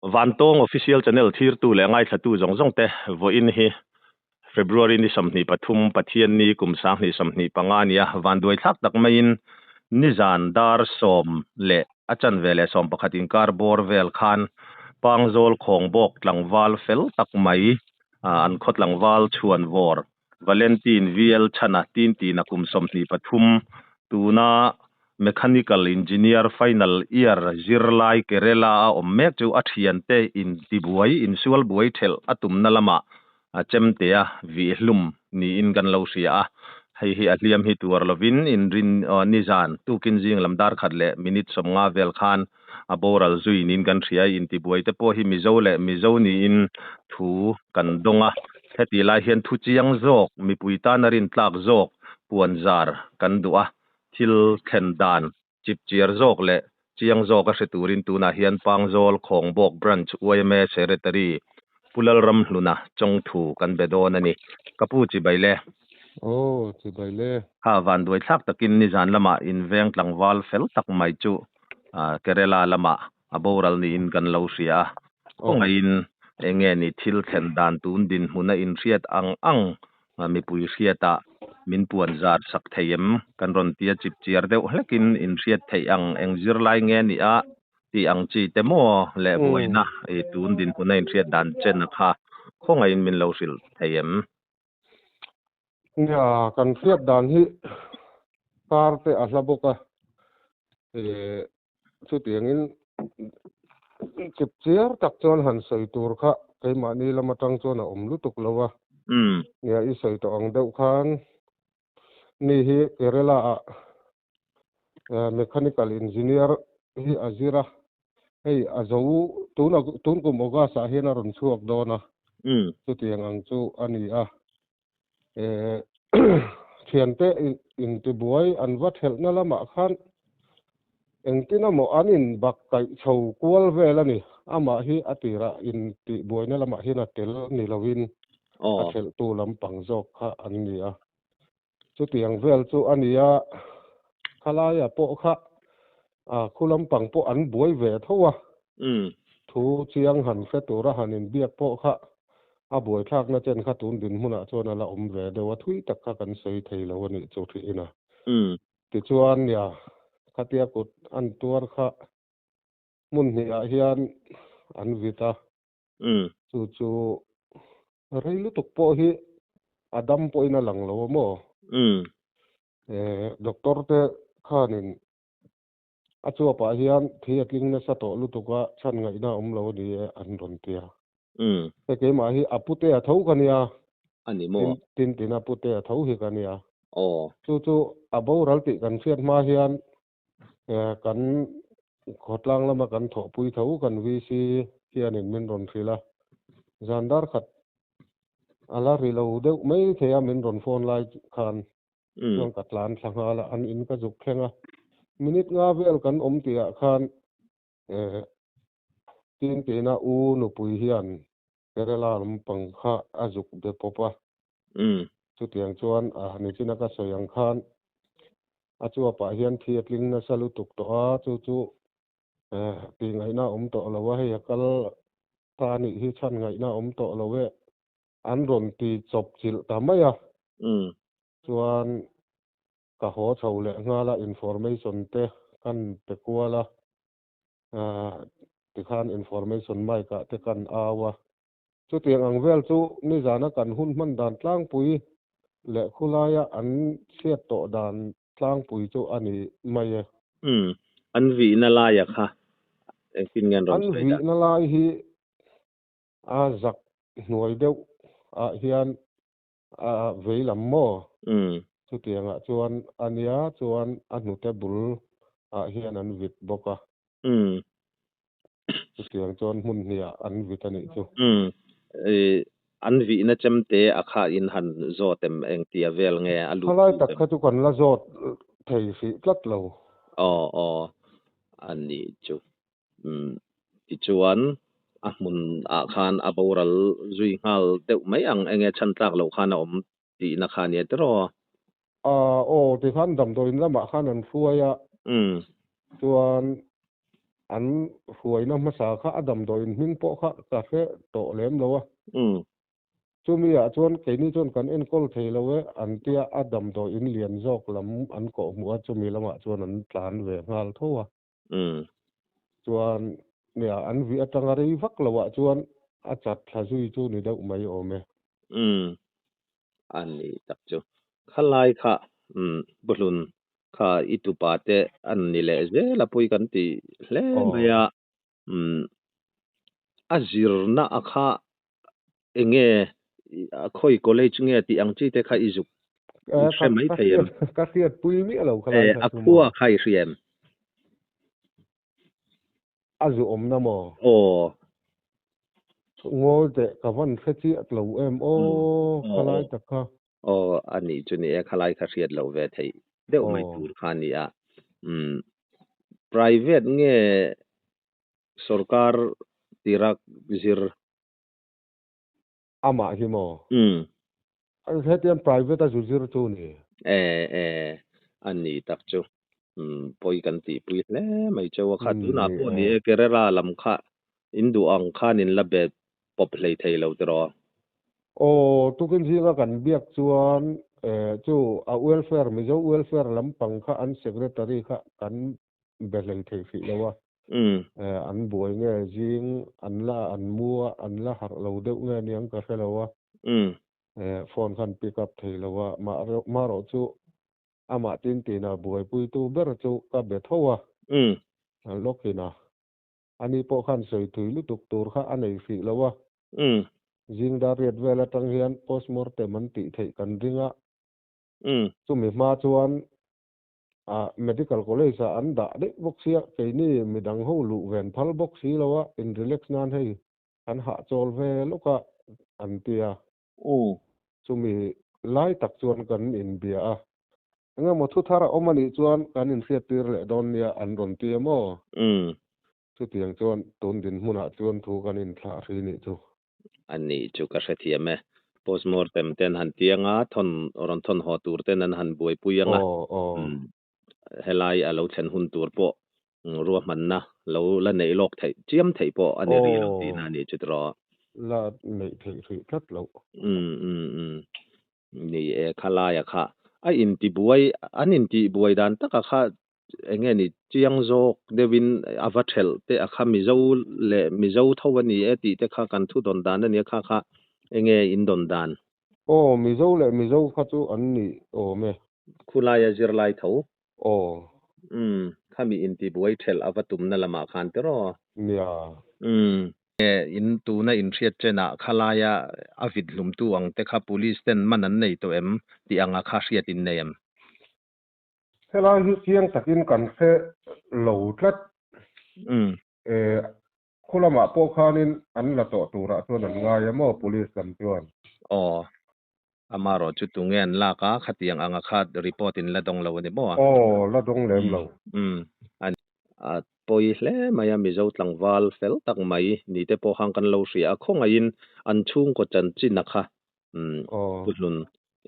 van tong official channel thir tu le ngai thatu zong zong te vo in hi February ni samni pathum pathian ni kumsang ni samni pangania van doi thak tak main nizan dar som le achan vele som pakhatin karbor vel khan pangzol khongbok tlangwal fel tak mai an khot langwal chuan vor Valentine VL chana tin ti na kum somni pathum tuna mechanical engineer final year zirlai kerela ommek chu athiante in tibuai in sual buai thel atum nalama chemte a vi hlum ni in kan lo sia hei hi atliam hi tur lovin in rin nizan tukin jing lamdar khatle minute somnga vel khan aboral zui nin kan thria in tibuai te po hi mizo le mizo ni in thu kan donga heti lai hian thu chiang zok mi puita narin tlak zok puanzar kan du'a thil khen dan chip chiar zok le chiang zok a hreturin tuna hian pangzol khongbok branch uaime secretary pulal ram hluna chong thu kan bedon ani kapu chi baile chi baile ha van doi thak takin ni zan lama in veng tlangwal fel tak mai chu kerala lama aboral ni in kan lo sia konga in enge ni thil khen dan tun din huna in riat ang mi pui riata min puan zar sak theyem kan ron tia chip chiar deuh hlekin in riat thei ang eng zir lai nge ni a ti ang chi te mo le boina e tun din huna in riat dan chen kha konga in min lo sil theyem ya kan riat dan hi kar te ahlaboka chu tiangin chip chiar tak chon han sei tur kha keima ni lama tang chon a om lutuk lawa ya i sei to ang deuh khan ni hi kerala mechanical engineer hi azira hei azo tun kum oga sa hian a ron chuak dona chu tiang ang chu ani a thiante in ti buai an va thelna lama khan engtina mo anin bak kai chho kual velani ama hi atira in ti buaina lama hi na tel ni lovin a thel tu lam pangjok kha an ni a chu tiang vel chu ania khalaya po kha khulam pang po an buai ve thowa thu chiang han fe tura hanin biak po kha a buai thak na chen kha tun din huna chona la om ve dewa thui tak kha kan sei thei lo ani chu thi ina ti chuan ya khatia kut an tuar kha mun ni a hian an vita chu reilu tuk po hi adam po ina lang lo mo doctor te khanin achua pa hian thiatling na sa to lutuka chan ngai na lo ni an ron tia te ke ma hi apute a thau kania ani mo tin apute a thau hi kania chu abo ralti kan fiat ma hian kan khotlang lama kan tho pui thau kan vi si hian in min ron thila zandar khat ala rilo deuh mai thea min ron phone lai khan chuan katlan thangala an in ka juk thlenga minute nga vel kan om tia khan tin u nu pui hian kerala lam pangkha azuk de popa chu tiang chuan ni china ka soyang khan achua pa hian thiatling na salu tuk to a chu ti ngai na om to lawa he kal ta ni hi chan ngai na om to lawe an ron ti chop chil tamaya chuan ka ho chho le ngala information te kan te kuala ti khan information mai ka te kan awa chu tiang ang vel chu ni zana kan hun man dan tlang pui le khulaya an siat to dan tlang pui chu ani mai an vi na la ya kha tin ngan ron an vi na lai hi a zak hnuai deuh hian veilam mo chu tianga chuan ania chuan a hnute bul hian an vit boka chu tiang chuan mun nia an vit ani chu an vi na chamte akha in han zotem eng tia vel nge alu halai tak kha chu kan la zot thei fi tlat lo ani chu ti chuan a mun a khan aboral zui ngal deuh mai ang enge chan tlak lo khan om ti na khan ye tro ti khan dam doin lama khan an fuaya chuan an huai na ma sa kha adam do in hing po kha ka khe to lem lo wa chumi a chuan ke ni chuan kan en kol thei lo we an tia adam do in lian jok lam an ko mu a chumi lama chuan an tlan ve ngal thowa chuan nia an vi atanga rei vak lo wa chuan a chat thazui chu ni deuh mai ome ani tak chu khalai kha bulun kha itupate an ni le je la pui kan ti hle maya azirna akha enge khoi college nge ti angchi te kha izuk se mai thayem ka khiat pui mi lo khalai kha akhua khai riem azu om na mo ngol te ka van khachi at lo em khalai tak kha ani chuni e khalai kha riat lo ve thei deuh mai tur khani a private nge sarkar tirak zir ama hi mo an hetian private a zir chu ni ani tak chu poi kan ti pui hle mai chawa kha tu na po ni e kerala lam kha indu ang khan in la be pop hlei thei lo tro tu kan zinga kan biak chuan chu a welfare mi zo welfare lampang kha an secretary kha kan belei thei fi lawa an buai nge jing an mua an la har lo deuh nge niang ka helawa phone khan pick up thei lawa ma ro chu ama tin tina buai pui tu ber chu ka be thowa lokina ani po khan soi thui lu tuk tur kha anei fi lawa jing da riat vela tang hian postmortem an ti thei kan ringa chu mi ma chuan medical college an da de boxia ke ni midang ho lu ven phal boxi lawa in relax nan hei an ha chol ve loka an tia chu mi lai tak chuan kan in bia nga mo thu thara omani chuan kan in fiat tir le don nia an ron tia mo chu tiang chuan tun din hmuna chuan thu kan in thla ri ni chu ani chu ka hrethiame postmortem ten han tianga ron thon ho tur ten an han buai puyanga helai alo chen hun tur po ruwa manna lo la nei lok thei chiam thei po ani ri lo ti na ni chutro la nei thei ri that lo ni e khala ya kha a in ti buai an in ti buai dan taka kha enge ni chiang jok devin avathel te akha mizo thawani e ti te kha kan thu don dan ani kha enge in don dan mizo kha chu an ni me khulaya zirlai tho khami in ti buai thel avatum na lama khan te ro in tu na in riat chena khalaya avid lum tu ang te kha police ten manan nei to em ti anga kha riat in nei em hela hi chiang takin kan khe lo tlat khulama po khanin an la to tura chuan an ngai mo police kan chuan amaro chu tungen la ka khatiang anga khat report in la dong lo ni bo la dong lem lo an poi hle maya mizo tlangwal fel tak mai ni te po hang kan lo ria khonga in an chung ko chan chin na kha pulun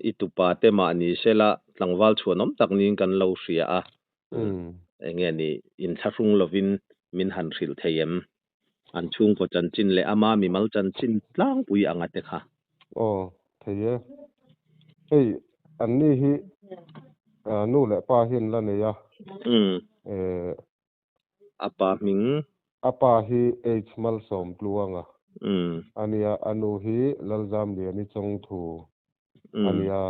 itupa te ma ni sela tlangwal chuanom tak nin kan lo ria enge ni in tharung lovin min han ril theyem an chung ko chan chin le ama mi mal chan chin tlang pui anga te kha theye hey an ni hi nu le pa hin la ne ya apa hi h mal som pluanga ania anu hi laljam le ni chong thu ania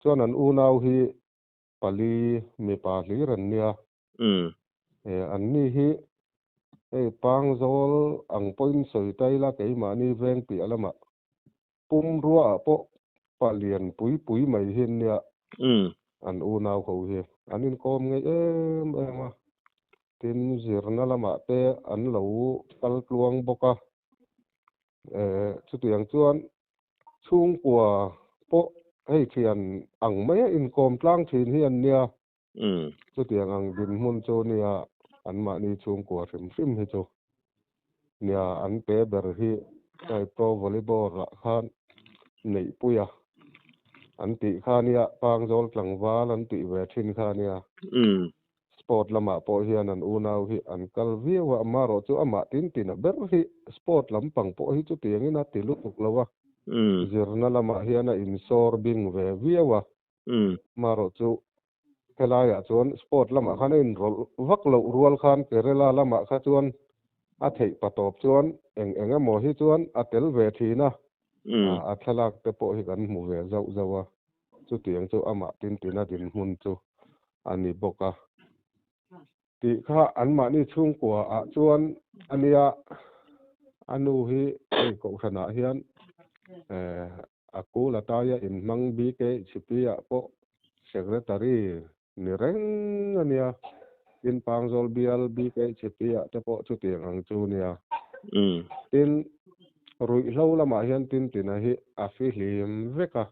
chuan an u nau hi pali mi pa hli ran nia an ni hi pang zol ang point soi tai la ke ma ni veng pi alama pum ruwa po palian pui mai hin nia an u nau ho hi anin kom nge em tin zirna lama te an lo kal tluang boka chu tiang chuan chung kwa po hei thian ang mai in kom tlang thin hi an nia chu tiang ang din mun chu nia an ma ni chung kwa rim hi chu nia an pe ber hi kai pro volleyball ra khan nei puya an ti khania pang zol tlangwal an ti ve thin khania sport lama po hian an unau hi an kal viawa maro chu ama tin a ber hi sport lampang po hi chu tiangin a ti lutuk lowa zirna lama hian a insor bing ve viawa maro chu helaya chuan sport lama khan in rol vak lo rual khan kerala lama kha chuan a thei patop chuan enga mo hi chuan a tel ve thina a thalak te po hi kan mu ve zau zawa chu tiang chu ama tin a din hun chu ani boka ti kha an ma ni chung kwa a chuan ania anu hi ei ko thana hian aku lataya in mang bi ke chipia po secretary ni reng ania in pangzol bial bi ke chipia te po chu tiang ang chu nia tin rui hlo lama hian tin a hi a fi hlim veka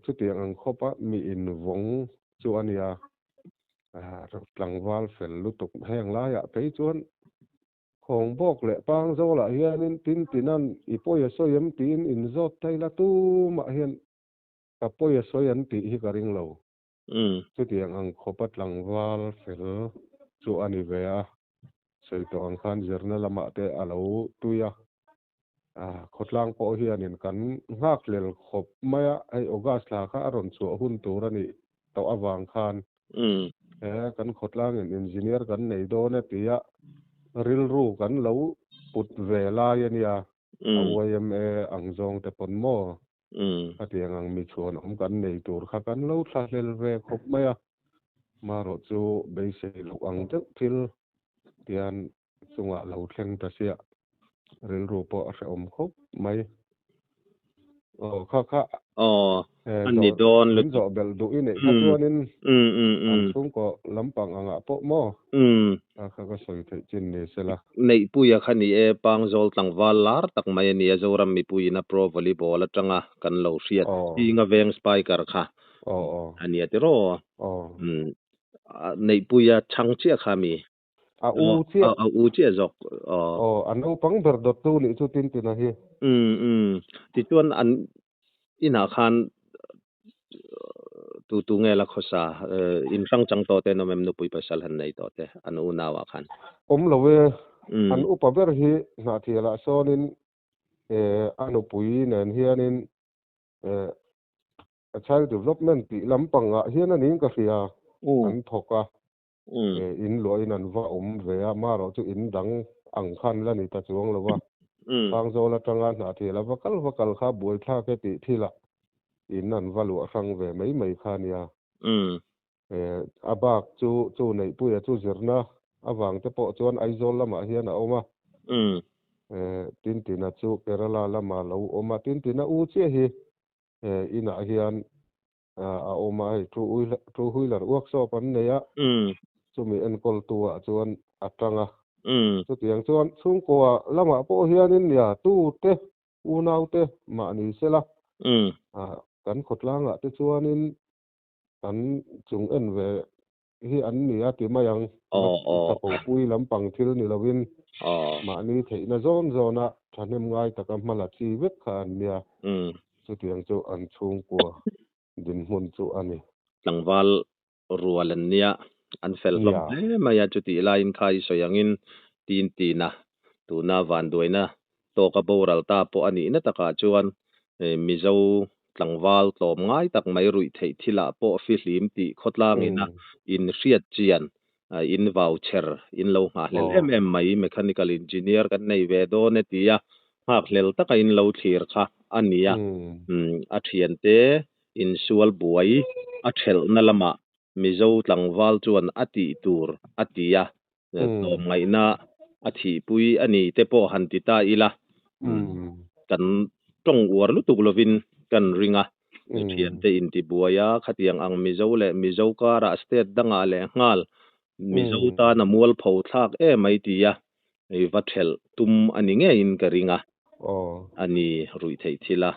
chu tiang ang khopa mi in vong chu ania tlangwal fel lutuk heng laya pei chuan khong bok le pang zola hianin tinan ipoya soyam tin in zot taila tu ma hian kapoya soyan ti hi karing lo chu tiang ang khopa tlangwal fel chu ani ve a soito ang khan zirna lama te alo tuya khotlang po hianin kan ngak lel khop maya ai ogas la kha aron chu hun turani to awang khan kan khotlang in engineer kan nei do na tia ril ru kan lo put ve la yania awayme angjong te pon mo atiang ang mi chuan kan nei tur kha kan lo thla hlel ve khop maya maro chu beise lo ang te thil tian chunga lo thleng ta sia ril ru po a om khop mai kha ani don lu zo bel du in kha chuanin an chung ko lampang anga po mo kha ka soi thei chin ni sela nei puya khani e pangzol tlangwal lar tak mai ani azoram mi puina pro volleyball atanga kan lo hriat inga veng spiker kha ani atiro nei puya changchia khami u chia zok an upang ber dot tu ni chu tin a hi ti chuan an ina khan tu nge la khosa in sang chang to te no mem no pui pasal han nei to te anu nawa khan lo we an upa ber hi na thila sonin anu pui nen hianin child development ti lampanga hian anin ka hria an thoka in loin an va ve a maro chu in dang ang khan la ni ta chuang lowa pangzol atanga na thila vakal kha buai thla ke ti thila in an valu sang ve mai khania abak chu nei puya chu zirna awang te po chuan aizol lama hian a oma tin chu kerala lama lo oma tin a u che hi ina hian a oma hi two wheeler workshop an neya chumi en kol tua chuan atanga chu tiang chuan chung ko lama po hianin ya tu te unau te ma ni sela kan khotlanga te chuanin an chung en ve hi an ni a ti mayang po pui lampang thil ni lovin ma ni theina zona thanem ngai taka mala chi vek khan nia chu tiang chu an chung ko din mun chu ani tlangwal rualan nia an fel hlom hle maya chu ti lain khai soyangin tina tuna van doina to ka boral ta po ani na taka chuan mizo tlangwal tlom ngai tak mai rui thei thila po fi hlim ti khotlang ina in hriat chian in voucher in lo nga hlel mai mechanical engineer kan nei ve do ne tia hak hlel taka in lo thlir kha ania a thian te in sual buai a thel na lama mizo tlangwal chuan ati tur atia tom ngai na athi pui ani te po han ti ta ila kan tong war lu tuk lovin kan ringa thian te in ti buaya khatiang ang mizo kara state danga le ngal mizo ta na mual pho thak e mai tia ei vathel tum ani nge in ka ringa ani rui thei thila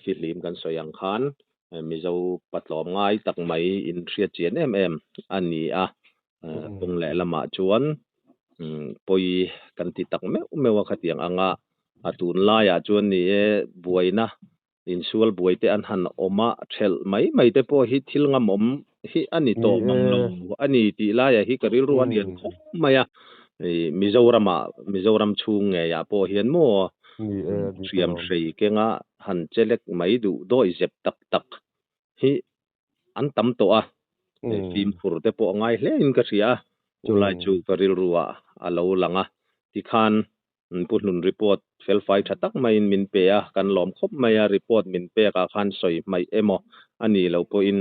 filim kan soyang khan mizo patlom ngai tak mai in thriat chian ani a tung le lama chuan poi kan ti tak me wa khatiang anga atun la ya chuan ni e buaina in sual buai te an han oma thel mai te po hi thil ngam om hi ani ni to manglo ani ti la ya hi karil ruan hian khop maya Mizoram chung nge ya po hian mo ni di triam kalom sei kenga han chelek mai du doi zep tak tak hi an tam to a phim khur te po ngai hle in ka ria chulai chu karil ruwa alo langa ti khan punun report fel fai thatak mai in min pe a kan lom khop mai a report min pe ka khan soi mai emo ani lo po in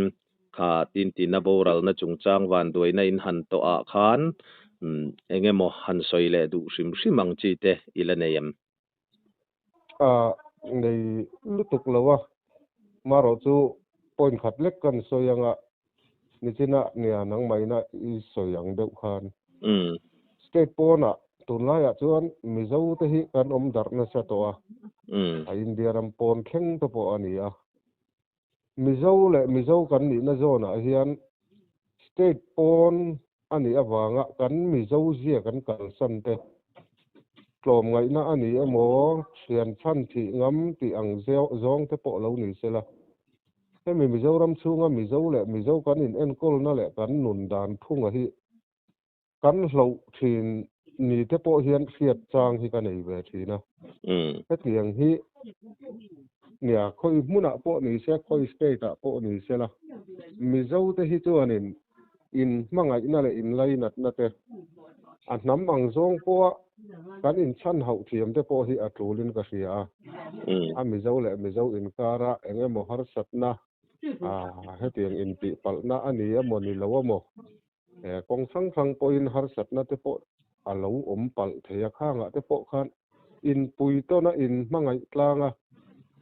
kha tin tin na boral na chungchang van doi na in han to a khan engemo han soi le du sim simang chi te ilaneyam nei lutuk lawa maro chu point khat lek kan soyanga ni china nia nang mai na I soyang deuh khan state pona tunlai a chuan mizo te hi kan om darna sa to a India ram pon thleng to po ani a mizo kan ni na zona hian state pon ani awanga kan mizo zia kan kal san te tlom ngai na ani emo thian than thi ngam ti ang zong te po lo ni sela he mizoram chunga mizo kan in enkol na le kan nun dan phunga hi kan hlo thin ni te po hian khiat chang hi kan ei ve thina he tiang hi nia khoi muna po ni se khoi state a po ni se la mizo te hi chuanin in mangai na le in lai nat na te a hnam ang zong po kan in chan hau thiam te po hi a tulin ka ria a mizo in kara engemaw har satna hetiang in pi palna ani amoni lawamo kong thang po in har satna te po alo om pal theya khanga te po khan in pui to na in mangai tlanga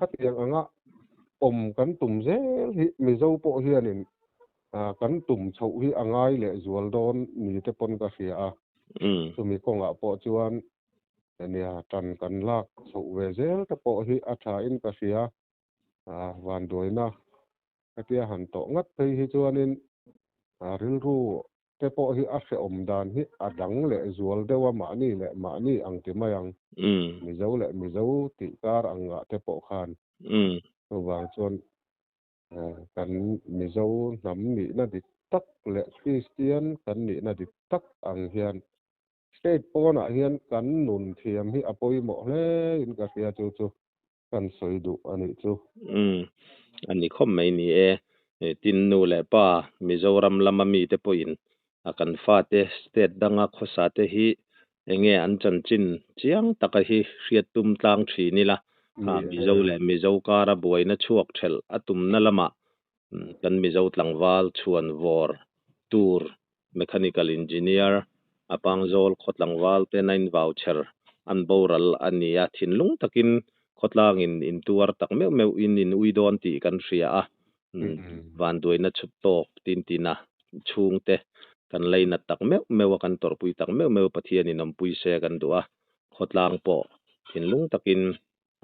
hatiang anga om kan tum zel hi mizo po hianin kan tum chho hi angai le zual don ni te pon ka ria tumi konga po chuan ania tan kan lak chho ve zel te po hi atha in ka ria van doina atia han to ngat thei hi chuanin ril ru te po hi a se om dan hi adang le zual dewa ma ni ang ti mayang mizo ti kar anga te po khan wang chuan kan mizo nam ni na dik tak le Christian kan ni na dik tak ang hian state pona hian kan nun thiam hi apoi mo hle in ka ria chu kan soidu ani chu ani khom mai ni tin nu le pa Mizoram lama mi te po in akan fa te state danga khosa te hi enge an chan chin chiang taka hi hriat tum tlang thi ni la mizo kara buaina chuak thel atum na lama kan mizo tlangwal chuan vor tur mechanical engineer apang zol khotlangwal te 9 voucher an boral ania thinlung takin khotlang in tuar tak meu in uidon ti kan ria van doina chup tok tin tina chung te kan leina tak meu kan tor pui tak meu pathian in pui se kan dua khotlang po thinlung takin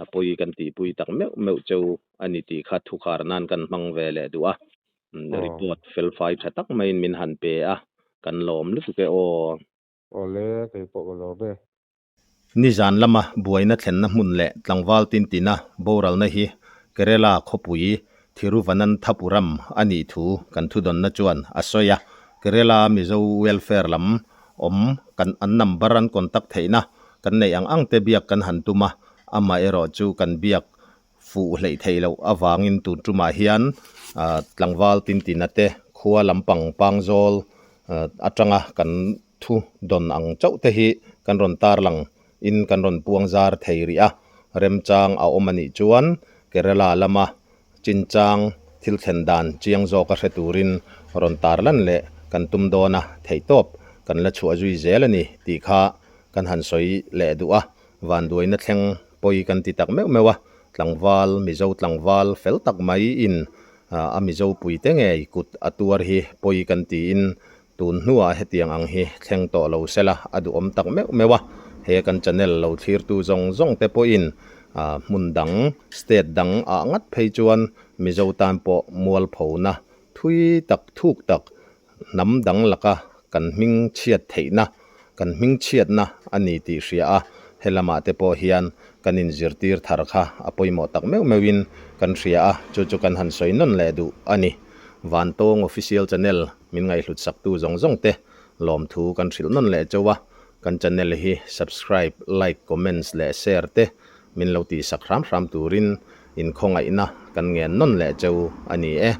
apoi kan ti pui tak meu cheu ani ti kha thu khar nan kan mang vele dua report fel fai thatak main min han pe kan lom lu ke ole ke po lo be nizan lama buaina thlenna hmun le tlangwal tin tina boral na hi Kerala khopui Thiruvanan Thapuram ani thu kan thu don na chuan asoya Kerala Mizo welfare lam om kan an number an contact theina kan nei ang te biak kan han tuma ama ero chu kan biak fu hlei theilo awangin tu tuma hian tlangwal tin tina te khuwa lampang pangzol atanga kan thu don ang chau te hi kan ron tar lang in kan ron puangzar theiria remchang a omani chuan Kerala lama chinchang thilthendan chiang zo ka hreturin ron tarlan le kan tumdona theitop kan la chu azui zelani ti kha kan han soi le duwa van duina thleng poi kan ti tak mewa tlangwal mizo tlangwal fel tak mai in a mizo puite nge ikut atuar hi poi kan ti in tun hnuwa hetiang ang hi thleng to lo sela adu om tak mewa he kan channel lo thir tu zong te po in mundang state dang a ngat phei chuan mizo tan po mual phona thui tak thuk tak nam dang laka kan ming chiat theina kan ming chiat na ani ti ria helama te po hian kanin zirtir thar kha apoimo tak mewin kan ria chu kan han soinon le du ani van tong official channel min ngai hlut sak tu zong zong te lom thu kan thil non le chowa kan channel hi subscribe like comments le share te min lo ti sak ram turin in khongai na kan ngen non le chau ani e